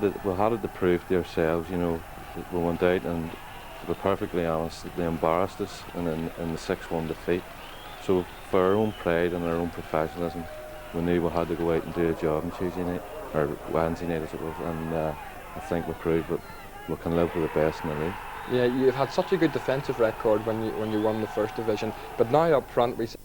had it to prove to ourselves. You know, we went out and, to be perfectly honest, they embarrassed us in the 6-1 defeat. So for our own pride and our own professionalism, we knew we had to go out and do a job on Tuesday night, or Wednesday night as it was, and I think we proved that we can live with the best in the league. Yeah, you've had such a good defensive record when you won the first division, but now up front we see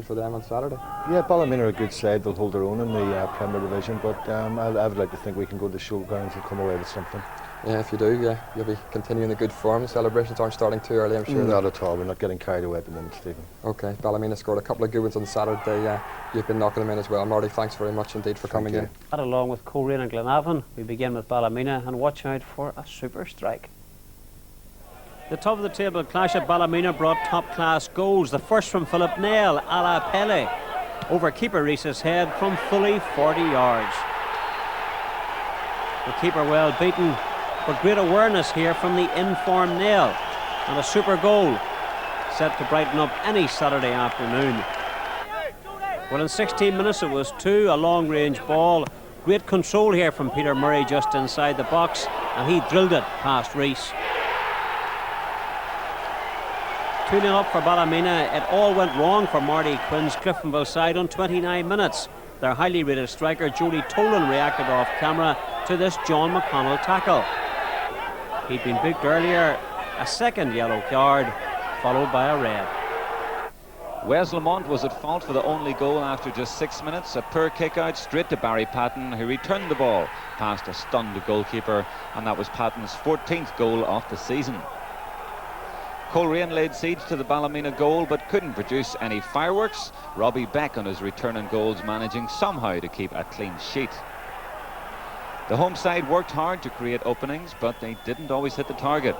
for them on Saturday. Yeah, Ballymena are a good side. They'll hold their own in the Premier Division, but I would like to think we can go to the showgrounds and come away with something. Yeah, if you do, yeah, you'll be continuing the good form. The celebrations aren't starting too early, I'm sure. Not at all. We're not getting carried away at the minute, Stephen. Okay, Ballymena scored a couple of good ones on Saturday. You've been knocking them in as well. Marty, thanks very much indeed for coming in. Along with Coleraine and Glenavon, we begin with Ballymena, and watch out for a super strike. The top of the table clash at Ballymena brought top-class goals. The first from Philip Nail, a la Pele, over keeper Reese's head from fully 40 yards. The keeper well beaten, but great awareness here from the in-form Nail, and a super goal set to brighten up any Saturday afternoon. Well, in 16 minutes it was 2, a long-range ball. Great control here from Peter Murray just inside the box, and he drilled it past Rees. 2-0 up for Ballymena. It all went wrong for Marty Quinn's Cliftonville side on 29 minutes. Their highly rated striker Jody Tolan reacted off camera to this John McConnell tackle. He'd been booked earlier, a second yellow card, followed by a red. Wes Lamont was at fault for the only goal after just 6 minutes. A poor kick out straight to Barry Patton, who returned the ball past a stunned goalkeeper, and that was Patton's 14th goal of the season. Coleraine laid siege to the Ballymena goal but couldn't produce any fireworks. Robbie Beck on his return on goals managing somehow to keep a clean sheet. The home side worked hard to create openings, but they didn't always hit the target.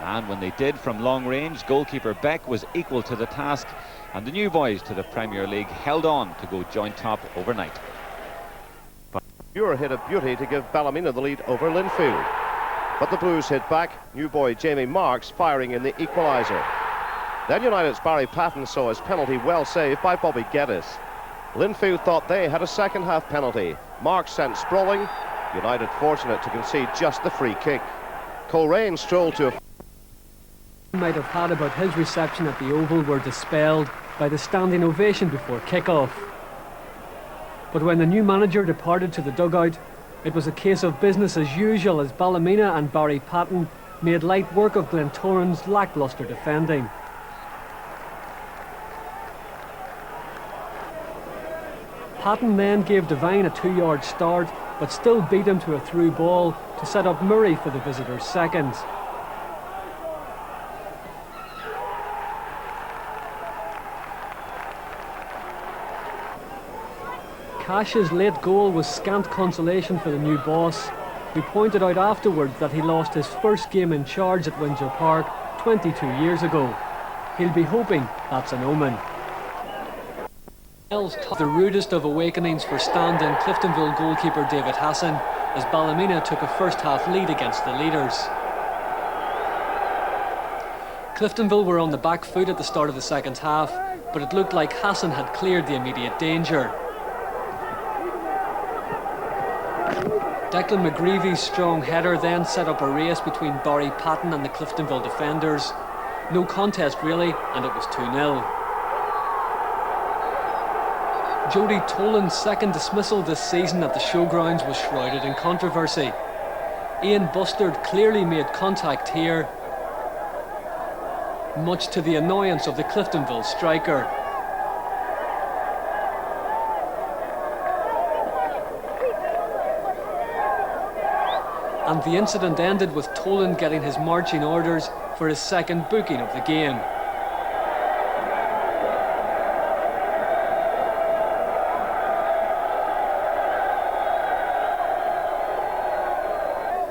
And when they did from long range, goalkeeper Beck was equal to the task, and the new boys to the Premier League held on to go joint top overnight. Muir hit a beauty to give Ballymena the lead over Linfield. But the Blues hit back, new boy Jamie Marks firing in the equaliser. Then United's Barry Patton saw his penalty well saved by Bobby Geddes. Linfield thought they had a second half penalty. Marks sent sprawling, United fortunate to concede just the free kick. Coleraine strolled to a... might have had about his reception at the Oval were dispelled by the standing ovation before kick-off. But when the new manager departed to the dugout, it was a case of business as usual as Ballymena and Barry Patton made light work of Glentoran's lacklustre defending. Patton then gave Devine a 2-yard start, but still beat him to a through ball to set up Murray for the visitors' second. Cash's late goal was scant consolation for the new boss, who pointed out afterwards that he lost his first game in charge at Windsor Park 22 years ago. He'll be hoping that's an omen. The rudest of awakenings for stand-in Cliftonville goalkeeper David Hassan, as Ballymena took a first-half lead against the leaders. Cliftonville were on the back foot at the start of the second half, but it looked like Hassan had cleared the immediate danger. Declan McGreevy's strong header then set up a race between Barry Patton and the Cliftonville defenders. No contest really, and it was 2-0. Jody Tolan's second dismissal this season at the showgrounds was shrouded in controversy. Ian Bustard clearly made contact here, much to the annoyance of the Cliftonville striker. And the incident ended with Tolan getting his marching orders for his second booking of the game.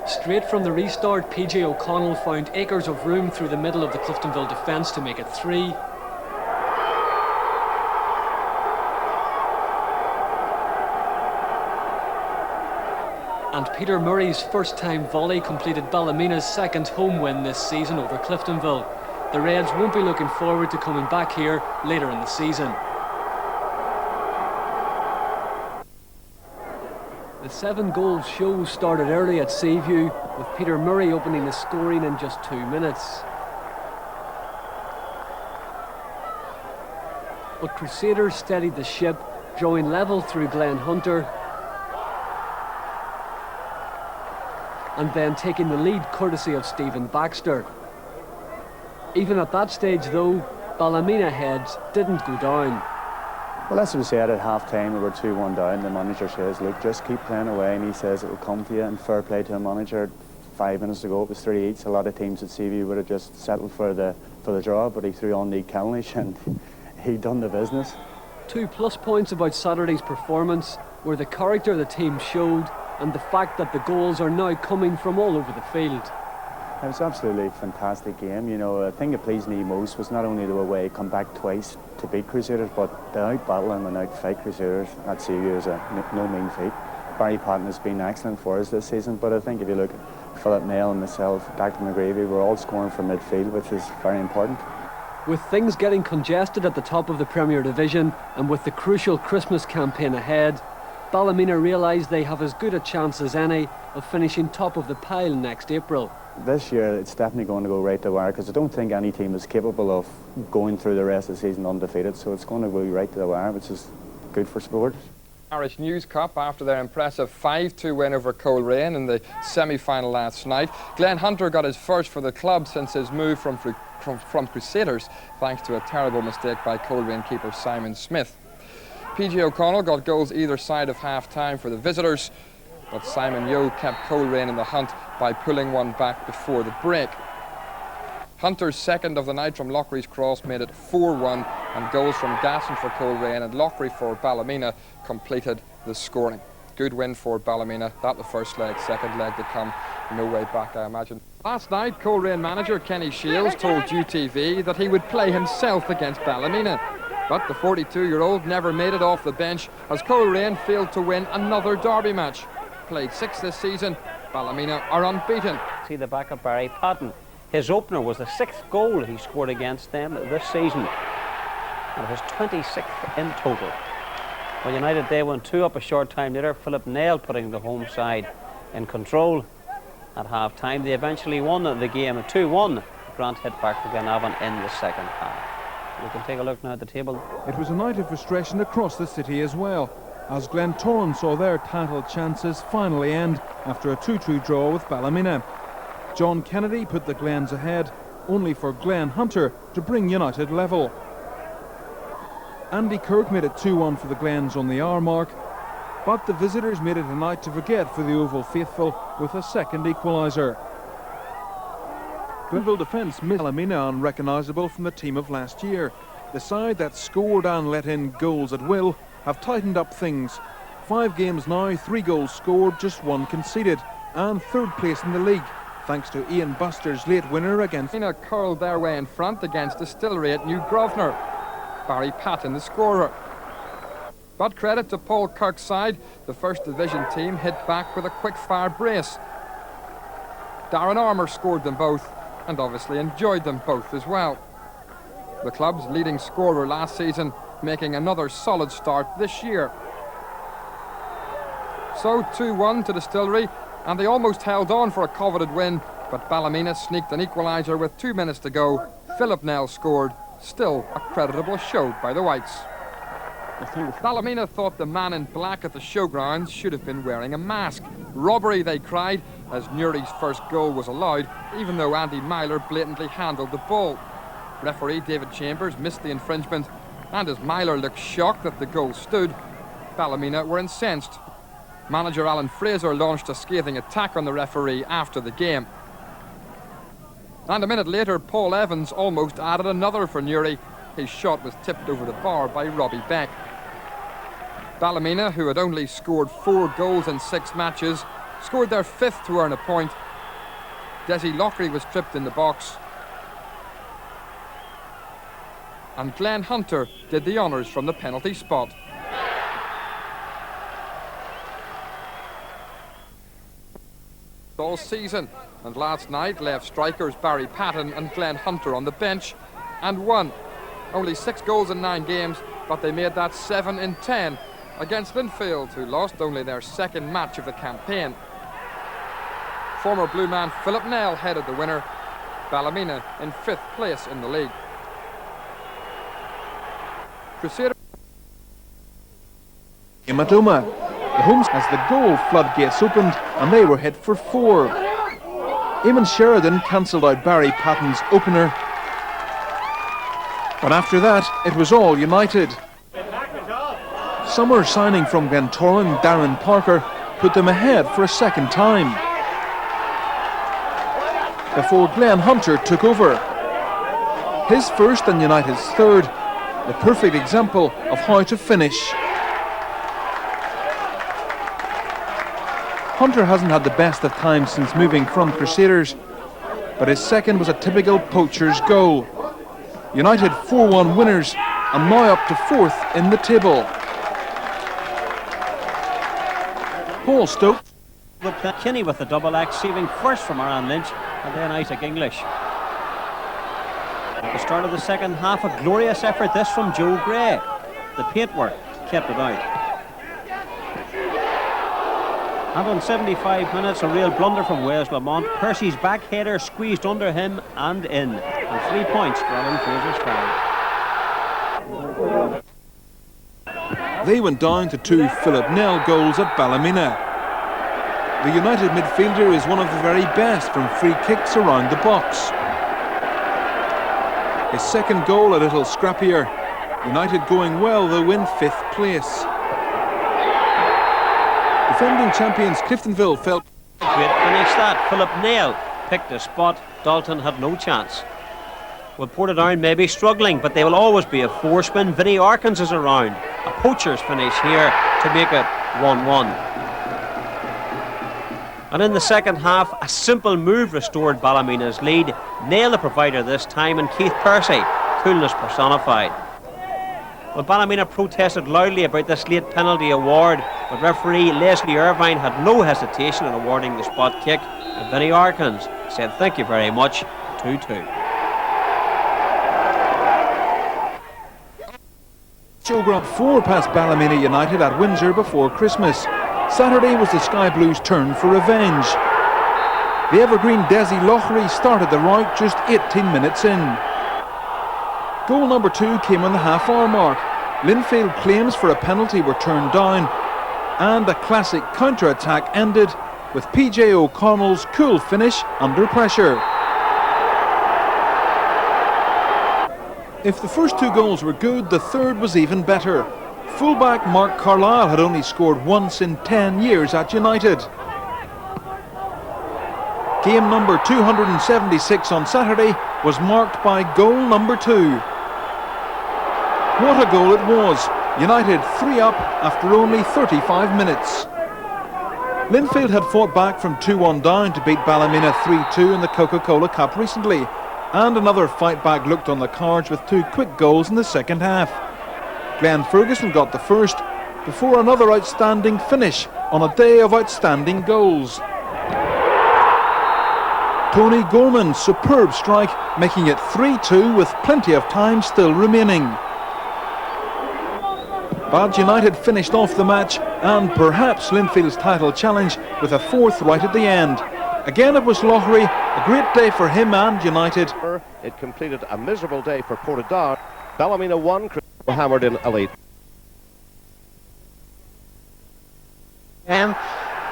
Straight from the restart, PJ O'Connell found acres of room through the middle of the Cliftonville defence to make it 3. And Peter Murray's first-time volley completed Ballymena's second home win this season over Cliftonville. The Reds won't be looking forward to coming back here later in the season. The 7-goal show started early at Seaview, with Peter Murray opening the scoring in just 2 minutes. But Crusaders steadied the ship, drawing level through Glenn Hunter, and then taking the lead courtesy of Stephen Baxter. Even at that stage though, Ballymena heads didn't go down. Well, as we said at half-time, we were 2-1 down. The manager says, look, just keep playing away, and he says it will come to you, and fair play to a manager. 5 minutes ago it was 3 each. A lot of teams at Seaview would have just settled for the draw, but he threw on Nick Callanish and he done the business. 2 plus points about Saturday's performance were the character the team showed and the fact that the goals are now coming from all over the field. It was absolutely a fantastic game. You know, the thing that pleased me most was not only the way come back twice to beat Crusaders, but the out-battle and out-fight Crusaders at Seaview is no mean feat. Barry Patton has been excellent for us this season, but I think if you look at Philip Nail and myself, Dr. McGreevy, we're all scoring from midfield, which is very important. With things getting congested at the top of the Premier Division and with the crucial Christmas campaign ahead, Ballymena realise they have as good a chance as any of finishing top of the pile next April. This year it's definitely going to go right to wire, because I don't think any team is capable of going through the rest of the season undefeated, so it's going to go right to the wire, which is good for sport. Irish News Cup, after their impressive 5-2 win over Coleraine in the semi-final last night, Glenn Hunter got his first for the club since his move from Crusaders, thanks to a terrible mistake by Coleraine keeper Simon Smith. PG O'Connell got goals either side of half-time for the visitors, but Simon Yeo kept Coleraine in the hunt by pulling one back before the break. Hunter's second of the night from Lochree's cross made it 4-1, and goals from Gasson for Coleraine and Lochree for Ballymena completed the scoring. Good win for Ballymena. That the first leg, second leg to come. No way back, I imagine. Last night, Coleraine manager Kenny Shields told UTV that he would play himself against Ballymena. But the 42-year-old never made it off the bench as Coleraine failed to win another derby match. Played 6 this season, Ballymena are unbeaten. See the back of Barry Patton. His opener was the 6th goal he scored against them this season, and his 26th in total. Well, United, they went 2 up a short time later. Philip Nail putting the home side in control at half-time. They eventually won the game at 2-1. Grant hit back for Glenavon in the second half. We can take a look now at the table. It was a night of frustration across the city as well, as Glentoran saw their title chances finally end after a 2-2 draw with Ballymena. John Kennedy put the Glens ahead, only for Glenn Hunter to bring United level. Andy Kirk made it 2-1 for the Glens on the hour mark, but the visitors made it a night to forget for the Oval faithful with a second equaliser. Glenville defence missed Ballymena unrecognisable from the team of last year. The side that scored and let in goals at will have tightened up things. 5 games now, 3 goals scored, just 1 conceded, and 3rd place in the league, thanks to Ian Buster's late winner against... Ballymena curled their way in front against Distillery at New Grosvenor. Barry Patton the scorer. But credit to Paul Kirk's side, the First Division team hit back with a quick-fire brace. Darren Armour scored them both, and obviously enjoyed them both as well. The club's leading scorer last season, making another solid start this year. So 2-1 to Distillery, and they almost held on for a coveted win, but Ballymena sneaked an equaliser with 2 minutes to go. Philip Nell scored, still a creditable show by the Whites. Ballymena thought the man in black at the showgrounds should have been wearing a mask. Robbery, they cried, as Newry's first goal was allowed, even though Andy Myler blatantly handled the ball. Referee David Chambers missed the infringement, and as Myler looked shocked that the goal stood, Ballymena were incensed. Manager Alan Fraser launched a scathing attack on the referee after the game. And a minute later, Paul Evans almost added another for Newry. His shot was tipped over the bar by Robbie Beck. Ballymena, who had only scored 4 goals in 6 matches, scored their 5th to earn a point. Desi Lochree was tripped in the box. And Glenn Hunter did the honours from the penalty spot. All season, and last night left strikers Barry Patton and Glenn Hunter on the bench and won. Only 6 goals in 9 games, but they made that 7 in 10. against Linfield, who lost only their second match of the campaign. Former Blue man Philip Nell headed the winner, Ballymena in 5th place in the league. Crusaders In Matoma, the homes as the goal floodgates opened and they were hit for 4. Eamon Sheridan cancelled out Barry Patton's opener. But after that, it was all United. Summer signing from Glentoran, Darren Parker, put them ahead for a second time, before Glenn Hunter took over. His first and United's third, the perfect example of how to finish. Hunter hasn't had the best of times since moving from Crusaders, but his second was a typical poacher's goal. United 4-1 winners and now up to 4th in the table. Paul Stokes. Kinney with the double act, receiving first from Aaron Lynch and then Isaac English. At the start of the second half, a glorious effort this from Joe Gray. The paintwork kept it out. And on 75 minutes, a real blunder from Wes Lamont. Percy's back header squeezed under him and in. And 3 points for Alan Fraser's foul. They went down to 2 Philip Nell goals at Ballymena. The United midfielder is one of the very best from free kicks around the box. His second goal a little scrappier. United going well, though in 5th place. Defending champions Cliftonville felt... Great finish that. Philip Nell picked a spot. Dalton had no chance. Well, Portadown may be struggling, but they will always be a force when Vinnie Arkins is around. A poacher's finish here to make it 1-1. And in the second half, a simple move restored Ballymena's lead. Nail the provider this time, and Keith Percy, coolness personified. Well, Ballymena protested loudly about this late penalty award, but referee Leslie Irvine had no hesitation in awarding the spot kick, and Vinnie Arkins said thank you very much, 2-2. Showground 4 past Ballymena United at Windsor before Christmas. Saturday was the Sky Blues' turn for revenge. The evergreen Desi Lochary started the rout just 18 minutes in. Goal number 2 came on the half-hour mark. Linfield claims for a penalty were turned down, and a classic counter-attack ended with PJ O'Connell's cool finish under pressure. If the first 2 goals were good, the third was even better. Fullback Mark Carlisle had only scored once in 10 years at United. Game number 276 on Saturday was marked by goal number 2. What a goal it was. United 3 up after only 35 minutes. Linfield had fought back from 2-1 down to beat Ballymena 3-2 in the Coca-Cola Cup recently, and another fight back looked on the cards with 2 quick goals in the second half. Glenn Ferguson got the first before another outstanding finish on a day of outstanding goals. Tony Gorman's superb strike, making it 3-2 with plenty of time still remaining. But United finished off the match and perhaps Linfield's title challenge with a 4th right at the end. Again it was Lochary, a great day for him and United. It completed a miserable day for Portadown. Ballymena won, hammered in elite. And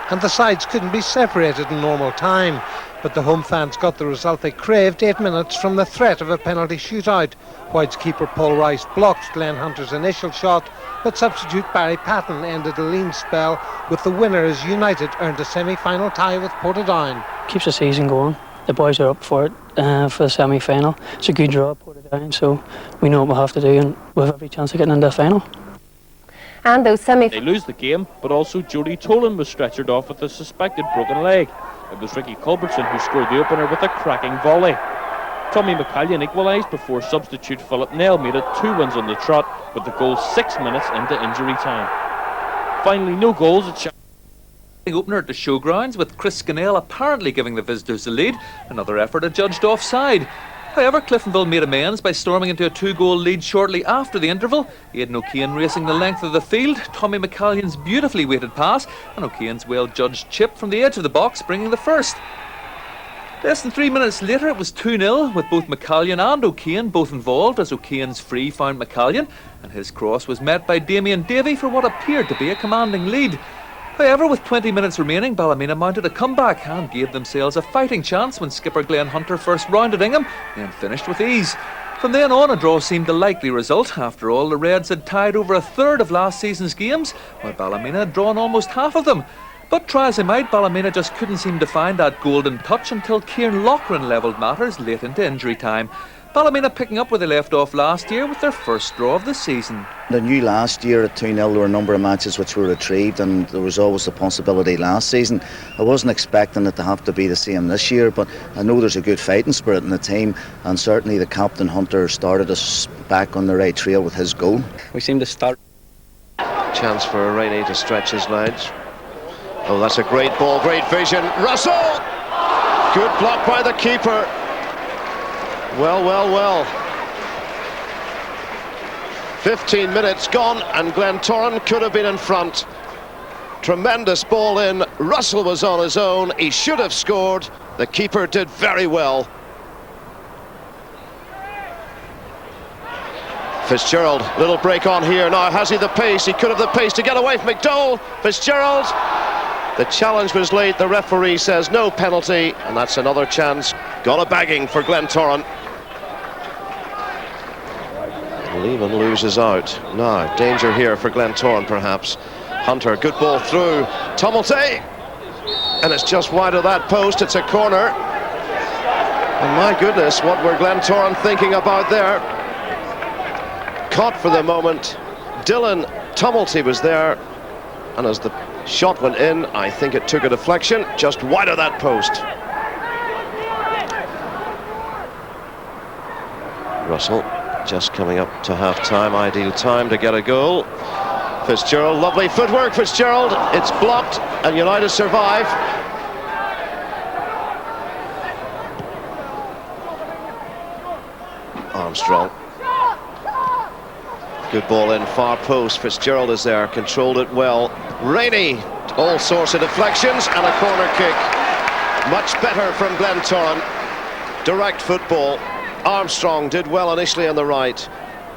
the sides couldn't be separated in normal time, but the home fans got the result they craved 8 minutes from the threat of a penalty shootout. White's keeper Paul Rice blocked Glenn Hunter's initial shot, but substitute Barry Patton ended a lean spell with the winner as United earned a semi-final tie with Portadown. Keeps the season going. The boys are up for it for the semi-final. It's a good draw, Portadown, so we know what we'll have to do and we have every chance of getting into the final. And those They lose the game, but also Jody Tolan was stretchered off with a suspected broken leg. It was Ricky Culbertson who scored the opener with a cracking volley. Tommy McCallion equalised before substitute Philip Nell made it 2 wins on the trot, with the goal 6 minutes into injury time. Finally, no goals at Opener at the showgrounds, with Chris Scannell apparently giving the visitors the lead. Another effort adjudged offside. However, Cliftonville made amends by storming into a 2-goal lead shortly after the interval. Aidan O'Kane racing the length of the field, Tommy McCallion's beautifully weighted pass, and O'Kane's well-judged chip from the edge of the box bringing the first. Less than 3 minutes later it was 2-0 with both McCallion and O'Kane both involved, as O'Kane's free found McCallion and his cross was met by Damien Davey for what appeared to be a commanding lead. However, with 20 minutes remaining, Ballymena mounted a comeback and gave themselves a fighting chance when skipper Glenn Hunter first rounded Ingham, then finished with ease. From then on, a draw seemed the likely result. After all, the Reds had tied over a third of last season's games, while Ballymena had drawn almost half of them. But try as they might, Ballymena just couldn't seem to find that golden touch until Kieran Loughran levelled matters late into injury time. Ballymena picking up where they left off last year with their first draw of the season. I knew last year at 2-0 there were a number of matches which were retrieved, and there was always a possibility last season. I wasn't expecting it to have to be the same this year, but I know there's a good fighting spirit in the team, and certainly the captain Hunter started us back on the right trail with his goal. We seem to start. Chance for Rainey to stretch his legs. Oh, that's a great ball, great vision. Russell! Good block by the keeper. Well. 15 minutes gone and Glentoran could have been in front. Tremendous ball in. Russell was on his own. He should have scored. The keeper did very well. Fitzgerald, little break on here. Now has he the pace? He could have the pace to get away from McDowell. Fitzgerald. The challenge was late. The referee says no penalty, and that's another chance. Got a bagging for Glentoran. Lehman loses out. Now, danger here for Glentoran, perhaps. Hunter, good ball through. Tumulty! And it's just wide of that post. It's a corner. And my goodness, what were Glentoran thinking about there? Caught for the moment. Dylan Tumulty was there. And as the shot went in, I think it took a deflection just wide of that post. Russell just coming up to half-time, ideal time to get a goal. Fitzgerald, lovely footwork, Fitzgerald. It's blocked and United survive. Armstrong. Good ball in, far post. Fitzgerald is there, controlled it well. Rainey, all sorts of deflections and a corner kick. Much better from Glentoran. Direct football. Armstrong did well initially on the right.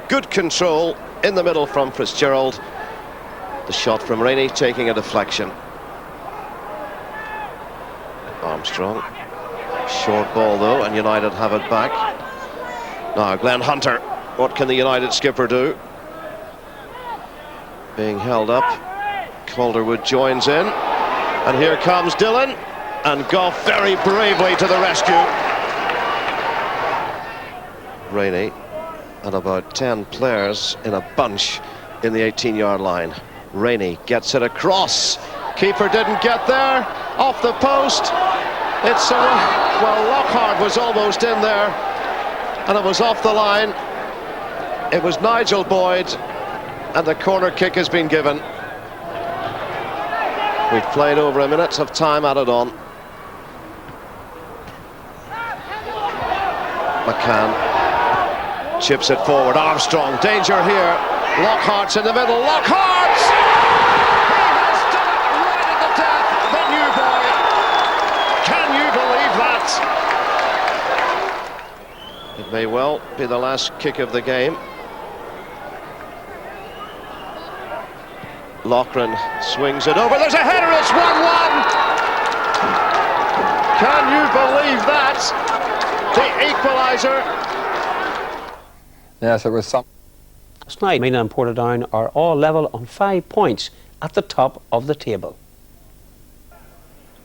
Good control in the middle from Fitzgerald. The shot from Rainey taking a deflection. Armstrong. Short ball though, and United have it back. Now Glenn Hunter. What can the United skipper do? Being held up. Calderwood joins in. And here comes Dillon. And Goff very bravely to the rescue. Rainey and about 10 players in a bunch in the 18-yard line. Rainey gets it across. Keeper didn't get there. Off the post. It's well, Lockhart was almost in there, and it was off the line. It was Nigel Boyd, and the corner kick has been given. We've played over a minute of time added on. McCann chips it forward. Armstrong, danger here. Lockhart's in the middle. Lockhart! He has done it right at the death. The new boy. Can you believe that? It may well be the last kick of the game. Loughran swings it over. There's a header. It's 1-1. Can you believe that? The equaliser. Yes, it was some. Last night, Mina and Portadown are all level on 5 points at the top of the table.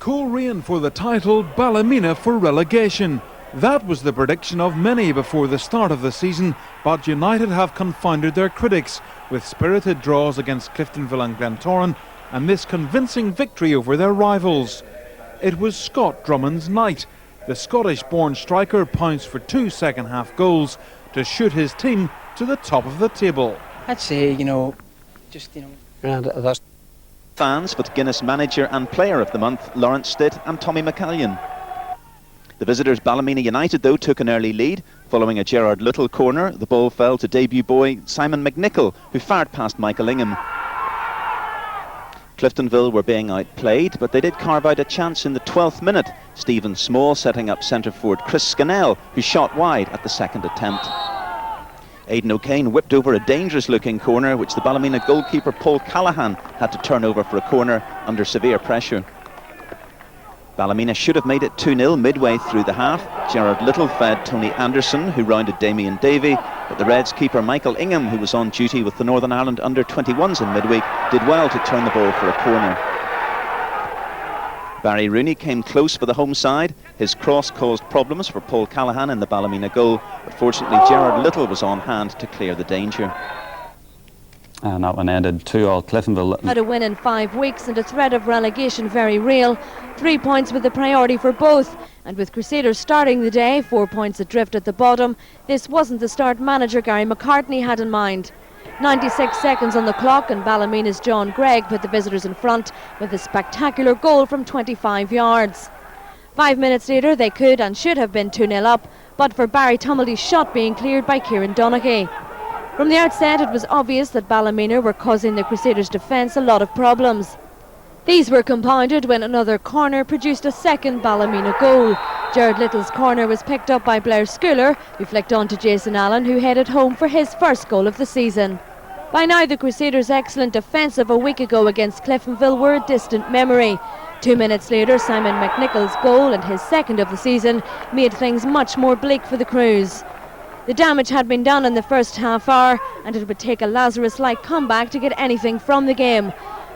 Coleraine for the title, Ballymena for relegation. That was the prediction of many before the start of the season, but United have confounded their critics with spirited draws against Cliftonville and Glentoran and this convincing victory over their rivals. It was Scott Drummond's night. The Scottish-born striker pounced for 2 second-half goals to shoot his team to the top of the table. I'd say, And that's fans, but Guinness Manager and Player of the Month, Lawrence Stitt and Tommy McCallion. The visitors Ballymena United though took an early lead. Following a Gerard Little corner, the ball fell to debut boy Simon McNichol, who fired past Michael Ingham. Cliftonville were being outplayed, but they did carve out a chance in the 12th minute. Stephen Small setting up centre forward Chris Scannell, who shot wide at the second attempt. Aidan O'Kane whipped over a dangerous looking corner, which the Ballymena goalkeeper Paul Callahan had to turn over for a corner under severe pressure. Ballymena should have made it 2-0 midway through the half. Gerard Little fed Tony Anderson, who rounded Damien Davey, but the Reds keeper Michael Ingham, who was on duty with the Northern Ireland under-21s in midweek, did well to turn the ball for a corner. Barry Rooney came close for the home side. His cross caused problems for Paul Callahan in the Ballymena goal, but fortunately Gerard Little was on hand to clear the danger. And that one ended 2-2 Cliftonville. Had a win in 5 weeks and a threat of relegation very real. 3 points with the priority for both. And with Crusaders starting the day 4 points adrift at the bottom, this wasn't the start manager Gary McCartney had in mind. 96 seconds on the clock and Ballymena's John Gregg put the visitors in front with a spectacular goal from 25 yards. 5 minutes later they could and should have been 2-0 up, but for Barry Tummelty's shot being cleared by Kieran Donaghy. From the outset it was obvious that Ballymena were causing the Crusaders' defence a lot of problems. These were compounded when another corner produced a second Ballymena goal. Gerard Little's corner was picked up by Blair Schooler, who flicked on to Jason Allen, who headed home for his first goal of the season. By now the Crusaders' excellent defence of a week ago against Cliftonville were a distant memory. 2 minutes later Simon McNichol's goal, and his second of the season, made things much more bleak for the Crews. The damage had been done in the first half hour, and it would take a Lazarus-like comeback to get anything from the game.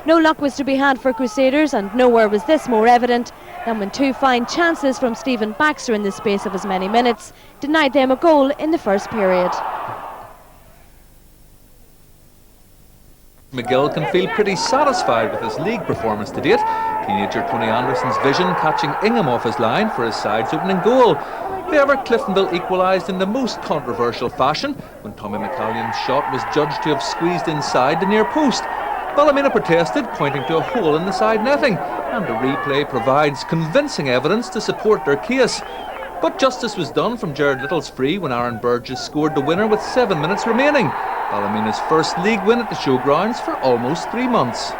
No luck was to be had for Crusaders, and nowhere was this more evident than when 2 fine chances from Stephen Baxter in the space of as many minutes denied them a goal in the first period. McGill can feel pretty satisfied with his league performance to date. Teenager Tony Anderson's vision catching Ingham off his line for his side's opening goal. However, Cliftonville equalised in the most controversial fashion when Tommy McCallion's shot was judged to have squeezed inside the near post. Ballymena protested, pointing to a hole in the side netting, and the replay provides convincing evidence to support their case. But justice was done from Gerard Little's free when Aaron Burgess scored the winner with 7 minutes remaining. Ballymena's first league win at the showgrounds for almost 3 months.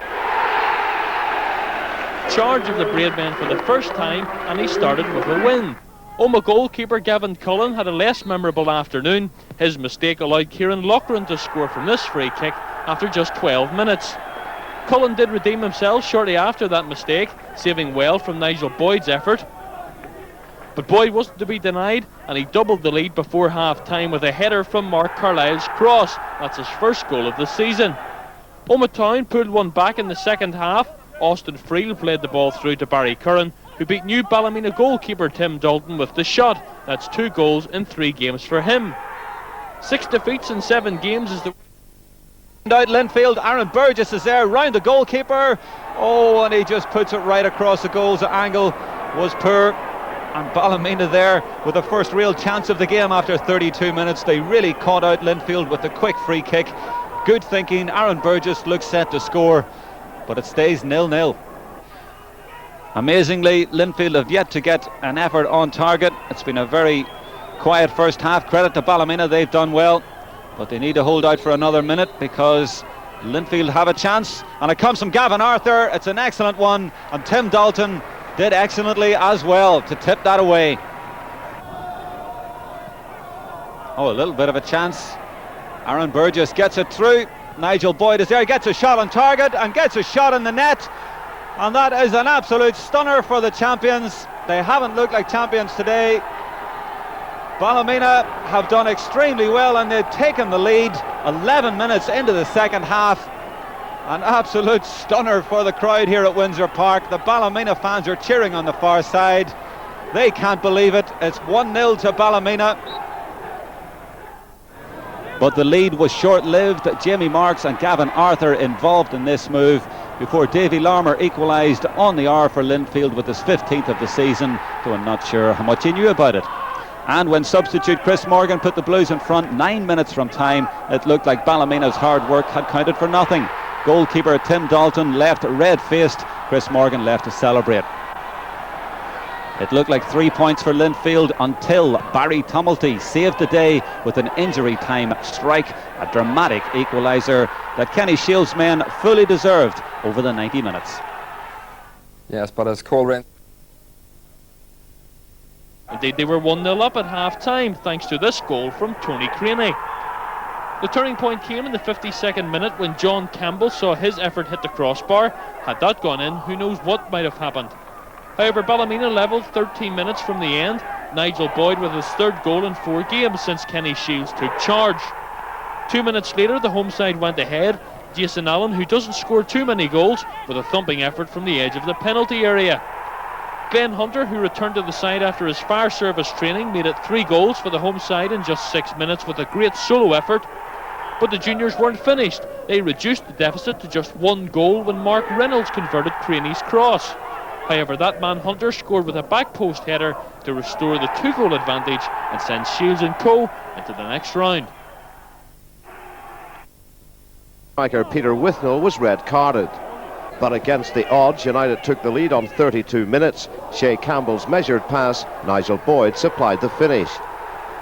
Charge of the Braidmen for the first time, and he started with a win. Oma goalkeeper Gavin Cullen had a less memorable afternoon. His mistake allowed Kieran Loughran to score from this free kick after just 12 minutes. Cullen did redeem himself shortly after that mistake, saving well from Nigel Boyd's effort. But Boyd wasn't to be denied, and he doubled the lead before half-time with a header from Mark Carlyle's cross. That's his first goal of the season. Oma Town pulled one back in the second half. Austin Friel played the ball through to Barry Curran, who beat new Ballymena goalkeeper Tim Dalton with the shot. That's 2 goals in 3 games for him. 6 defeats in 7 games is the... Out Linfield, Aaron Burgess is there, round the goalkeeper. Oh, and he just puts it right across the goals. The angle was poor. And Ballymena there with the first real chance of the game after 32 minutes. They really caught out Linfield with the quick free kick. Good thinking. Aaron Burgess looks set to score, but it stays 0-0. Amazingly, Linfield have yet to get an effort on target. It's been a very quiet first half. Credit to Ballymena, they've done well, but they need to hold out for another minute because Linfield have a chance, and it comes from Gavin Arthur. It's an excellent one, and Tim Dalton did excellently as well to tip that away. Oh, a little bit of a chance. Aaron Burgess gets it through. Nigel Boyd is there, gets a shot on target and gets a shot in the net, and that is an absolute stunner for the champions. They haven't looked like champions today. Ballymena have done extremely well, and they've taken the lead 11 minutes into the second half. An absolute stunner for the crowd here at Windsor Park. The Ballymena fans are cheering on the far side. They can't believe it. It's 1-0 to Ballymena. But the lead was short-lived. Jamie Marks and Gavin Arthur involved in this move before Davy Larmour equalised on the hour for Linfield with his 15th of the season, though I'm not sure how much he knew about it. And when substitute Chris Morgan put the Blues in front 9 minutes from time, it looked like Ballymena's hard work had counted for nothing. Goalkeeper Tim Dalton left red-faced, Chris Morgan left to celebrate. It looked like 3 points for Linfield until Barry Tumulty saved the day with an injury time strike, a dramatic equaliser that Kenny Shields' men fully deserved over the 90 minutes. Yes, but as Coleraine... Indeed, they were 1-0 up at half-time thanks to this goal from Tony Craney. The turning point came in the 52nd minute when John Campbell saw his effort hit the crossbar. Had that gone in, who knows what might have happened. However, Ballymena levelled 13 minutes from the end. Nigel Boyd with his third goal in 4 games since Kenny Shields took charge. 2 minutes later, the home side went ahead. Jason Allen, who doesn't score too many goals, with a thumping effort from the edge of the penalty area. Glenn Hunter, who returned to the side after his fire service training, made it 3 goals for the home side in just 6 minutes with a great solo effort. But the juniors weren't finished. They reduced the deficit to just 1 goal when Mark Reynolds converted Craney's cross. However, that man Hunter scored with a back post header to restore the 2-goal advantage and send Shields and co into the next round. Striker Peter Withnell was red carded. But against the odds, United took the lead on 32 minutes. Shea Campbell's measured pass, Nigel Boyd supplied the finish.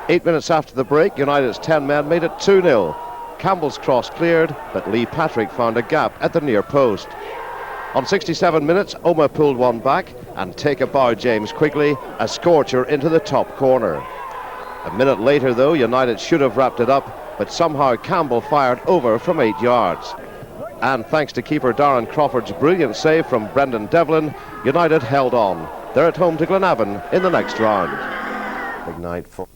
8 minutes after the break, United's 10 men made it 2-0. Campbell's cross cleared, but Lee Patrick found a gap at the near post. On 67 minutes, Oma pulled one back and take a bow James Quigley, a scorcher into the top corner. A minute later though, United should have wrapped it up, but somehow Campbell fired over from 8 yards. And thanks to keeper Darren Crawford's brilliant save from Brendan Devlin, United held on. They're at home to Glenavon in the next round. Big night for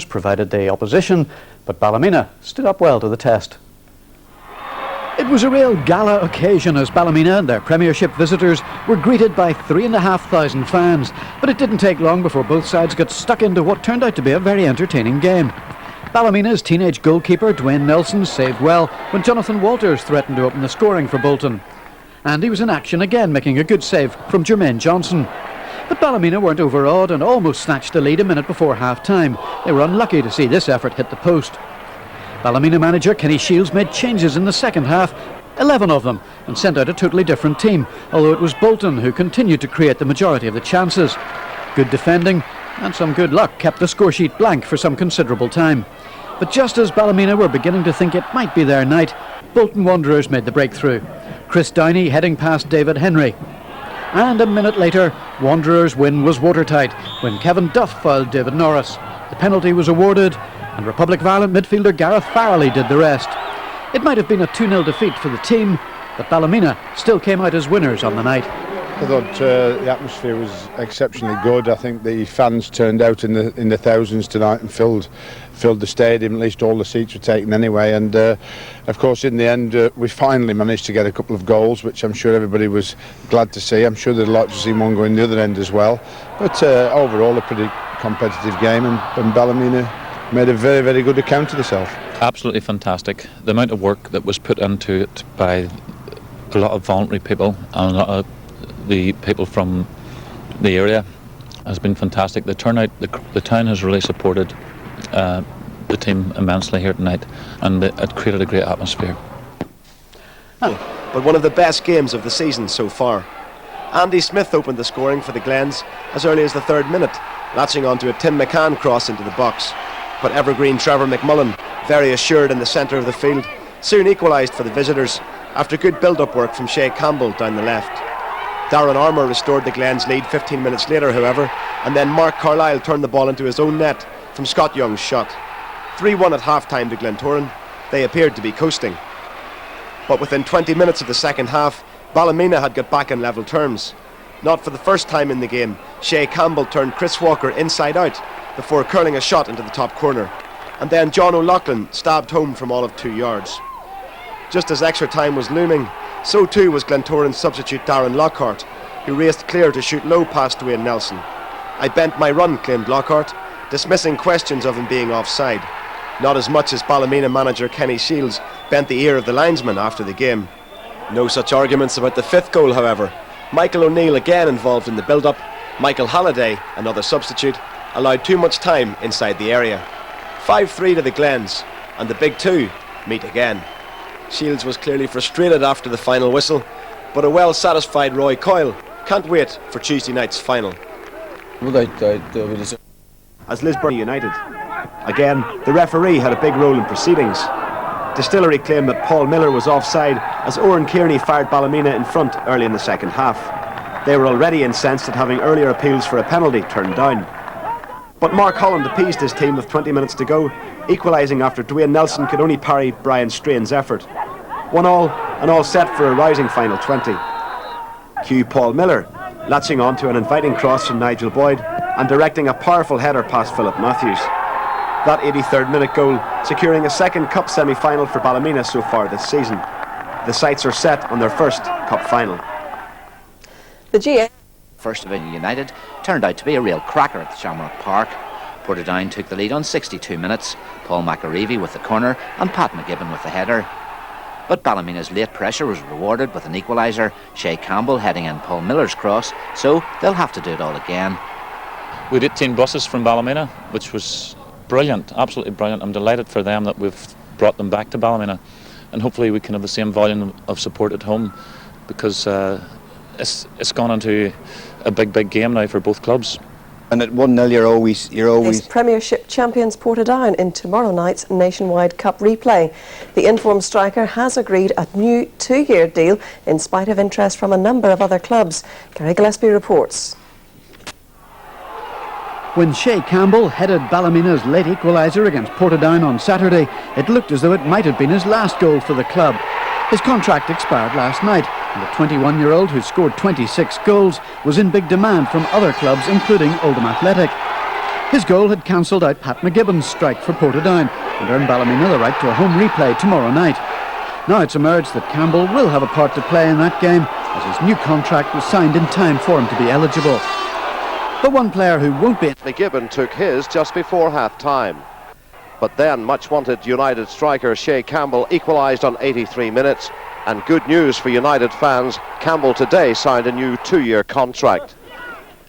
provided the opposition, but Ballymena stood up well to the test. It was a real gala occasion as Ballymena and their Premiership visitors were greeted by 3,500 fans, but it didn't take long before both sides got stuck into what turned out to be a very entertaining game. Ballymena's teenage goalkeeper Dwayne Nelson saved well when Jonathan Walters threatened to open the scoring for Bolton. And he was in action again, making a good save from Jermaine Johnson. But Ballymena weren't overawed and almost snatched the lead a minute before half-time. They were unlucky to see this effort hit the post. Ballymena manager Kenny Shields made changes in the second half, 11 of them, and sent out a totally different team, although it was Bolton who continued to create the majority of the chances. Good defending and some good luck kept the scoresheet blank for some considerable time. But just as Ballymena were beginning to think it might be their night, Bolton Wanderers made the breakthrough. Chris Downey heading past David Henry. And a minute later, Wanderers' win was watertight when Kevin Duff fouled David Norris. The penalty was awarded, and Republic of Ireland midfielder Gareth Farrelly did the rest. It might have been a 2-0 defeat for the team, but Ballymena still came out as winners on the night. I thought the atmosphere was exceptionally good. I think the fans turned out in the thousands tonight and filled the stadium. At least all the seats were taken anyway. And of course, in the end, we finally managed to get a couple of goals, which I'm sure everybody was glad to see. I'm sure they'd like to see one going the other end as well. But overall, a pretty competitive game, and Ballymena made a very, very good account of themselves. Absolutely fantastic. The amount of work that was put into it by a lot of voluntary people and a lot of the people from the area has been fantastic. The turnout, the town has really supported the team immensely here tonight, and it created a great atmosphere. But one of the best games of the season so far. Andy Smith opened the scoring for the Glens as early as the 3rd minute, latching onto a Tim McCann cross into the box. But evergreen Trevor McMullen, very assured in the centre of the field, soon equalised for the visitors after good build-up work from Shea Campbell down the left. Darren Armour restored the Glens lead 15 minutes later, however, and then Mark Carlisle turned the ball into his own net from Scott Young's shot. 3-1 at half-time to Glentoran. They appeared to be coasting. But within 20 minutes of the second half, Ballymena had got back on level terms. Not for the first time in the game, Shea Campbell turned Chris Walker inside out before curling a shot into the top corner. And then John O'Loughlin stabbed home from all of 2 yards. Just as extra time was looming, so too was Glentoran's substitute Darren Lockhart, who raced clear to shoot low past Dwayne Nelson. I bent my run, claimed Lockhart, dismissing questions of him being offside. Not as much as Ballymena manager Kenny Shields bent the ear of the linesman after the game. No such arguments about the 5th goal, however. Michael O'Neill, again involved in the build-up. Michael Halliday, another substitute, allowed too much time inside the area. 5-3 to the Glens, and the big two meet again. Shields was clearly frustrated after the final whistle, but a well-satisfied Roy Coyle can't wait for Tuesday night's final. As Lisburn United. Again, the referee had a big role in proceedings. Distillery claimed that Paul Miller was offside as Oran Kearney fired Ballymena in front early in the second half. They were already incensed at having earlier appeals for a penalty turned down. But Mark Holland appeased his team with 20 minutes to go, equalising after Dwayne Nelson could only parry Brian Strain's effort. 1-1 and all set for a rousing final 20. Cue Paul Miller, latching on to an inviting cross from Nigel Boyd and directing a powerful header past Philip Matthews. That 83rd minute goal securing a second cup semi-final for Ballymena so far this season. The sights are set on their first cup final. The GA First Division United turned out to be a real cracker at Shamrock Park. Portadown took the lead on 62 minutes, Paul McAreevy with the corner and Pat McGibbon with the header. But Ballymena's late pressure was rewarded with an equaliser, Shay Campbell heading in Paul Miller's cross, so they'll have to do it all again. We had 18 buses from Ballymena, which was brilliant, absolutely brilliant. I'm delighted for them that we've brought them back to Ballymena, and hopefully we can have the same volume of support at home, because it's gone into a big game now for both clubs. And at 1-0 you're always Premiership champions Portadown in tomorrow night's Nationwide Cup replay. The informed striker has agreed a new 2-year deal in spite of interest from a number of other clubs. Gary Gillespie reports. When Shay Campbell headed Ballymena's late equaliser against Portadown on Saturday, it looked as though it might have been his last goal for the club. His contract expired last night, and the 21-year-old who scored 26 goals was in big demand from other clubs, including Oldham Athletic. His goal had cancelled out Pat McGibbon's strike for Portadown and earned Ballymena the right to a home replay tomorrow night. Now it's emerged that Campbell will have a part to play in that game, as his new contract was signed in time for him to be eligible. But one player who won't be... McGibbon took his just before half-time. But then much-wanted United striker Shay Campbell equalised on 83 minutes. And good news for United fans, Campbell today signed a new 2-year contract.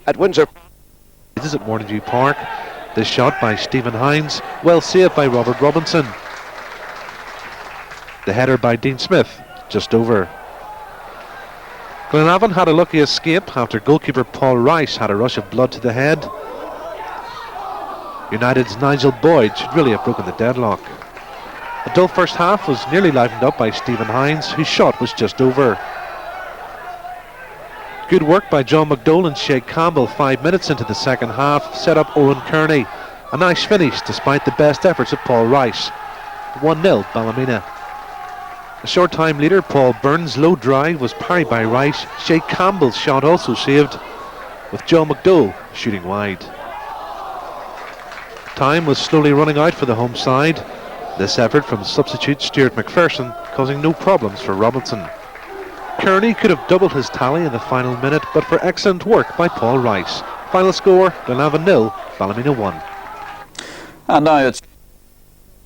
At Windsor... It is at Morningview Park. The shot by Stephen Hines, well saved by Robert Robinson. The header by Dean Smith, just over. Glenavon had a lucky escape after goalkeeper Paul Rice had a rush of blood to the head. United's Nigel Boyd should really have broken the deadlock. A dull first half was nearly livened up by Stephen Hines, whose shot was just over. Good work by John McDowell and Shay Campbell 5 minutes into the second half set up Oran Kearney. A nice finish despite the best efforts of Paul Rice. 1-0 Ballymena. A short time later, Paul Byrne's low drive was parried by Rice. Shay Campbell's shot also saved, with John McDowell shooting wide. Time was slowly running out for the home side. This effort from substitute Stuart McPherson causing no problems for Robinson. Kearney could have doubled his tally in the final minute, but for excellent work by Paul Rice. Final score, Glenavon 0, Ballymena 1. And now it's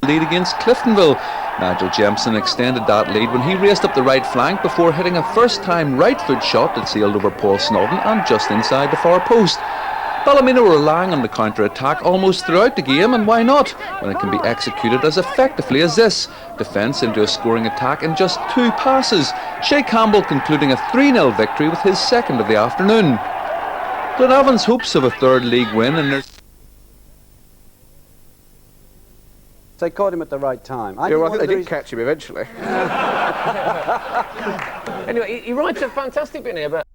lead against Cliftonville. Nigel Jemson extended that lead when he raced up the right flank before hitting a first-time right foot shot that sailed over Paul Snodden and just inside the far post. Ballymena were relying on the counter-attack almost throughout the game, and why not, when it can be executed as effectively as this. Defence into a scoring attack in just 2 passes. Shay Campbell concluding a 3-0 victory with his second of the afternoon. Glenavon's hopes of a third league win in their... They caught him at the right time. I think they did catch him eventually. Anyway, he writes a fantastic bit here about